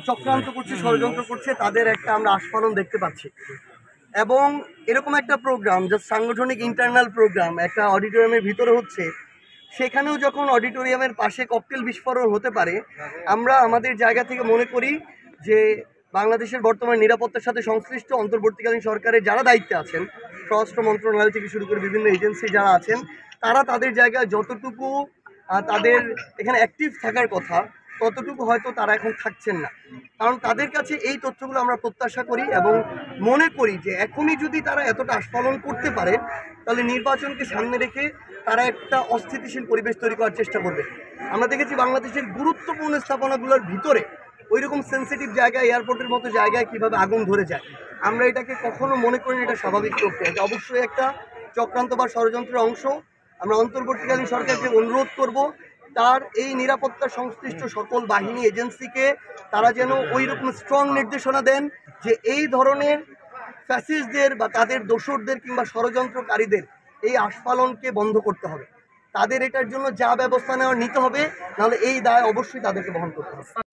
চক্রান্ত করছে, ষড়যন্ত্র করছে, তাদের একটা আমরা আস্ফালন দেখতে পাচ্ছি। এবং এরকম একটা প্রোগ্রাম যা সাংগঠনিক ইন্টারনাল প্রোগ্রাম একটা অডিটোরিয়ামের ভিতরে হচ্ছে, সেখানেও যখন অডিটোরিয়ামের পাশে ককটেল বিস্ফোরণ হতে পারে, আমরা আমাদের জায়গা থেকে মনে করি যে বাংলাদেশের বর্তমান নিরাপত্তার সাথে সংশ্লিষ্ট অন্তর্বর্তীকালীন সরকারের যারা দায়িত্বে আছেন, স্বরাষ্ট্র মন্ত্রণালয় থেকে শুরু করে বিভিন্ন এজেন্সি যারা আছেন, তারা তাদের জায়গায় যতটুকু তাদের এখানে অ্যাক্টিভ থাকার কথা ততটুকু হয়তো তারা এখন থাকছেন না। কারণ তাদের কাছে এই তথ্যগুলো আমরা প্রত্যাশা করি এবং মনে করি যে এখনই যদি তারা এতটা আস্ফালন করতে পারে, তাহলে নির্বাচনকে সামনে রেখে তারা একটা অস্থিতিশীল পরিবেশ তৈরি করার চেষ্টা করবে। আমরা দেখেছি বাংলাদেশের গুরুত্বপূর্ণ স্থাপনাগুলোর ভিতরে ওই রকম সেন্সিটিভ জায়গায়, এয়ারপোর্টের মতো জায়গায় কীভাবে আগুন ধরে যায়। আমরা এটাকে কখনো মনে করি না এটা স্বাভাবিক প্রক্রিয়া, এটা অবশ্যই একটা চক্রান্ত বা ষড়যন্ত্রের অংশ। আমরা অন্তর্বর্তীকালীন সরকারকে অনুরোধ করব তার এই নিরাপত্তা সংশ্লিষ্ট সকল বাহিনী এজেন্সিকে তারা যেন ওই রকম স্ট্রং নির্দেশনা দেন যে এই ধরনের ফ্যাসিস্টদের বা তাদের দোসরদের কিংবা ষড়যন্ত্রকারীদের এই আস্ফালনকে বন্ধ করতে হবে। তাদের এটার জন্য যা ব্যবস্থা নেওয়ার নিতে হবে, নাহলে এই দায় অবশ্যই তাদেরকে বহন করতে হবে।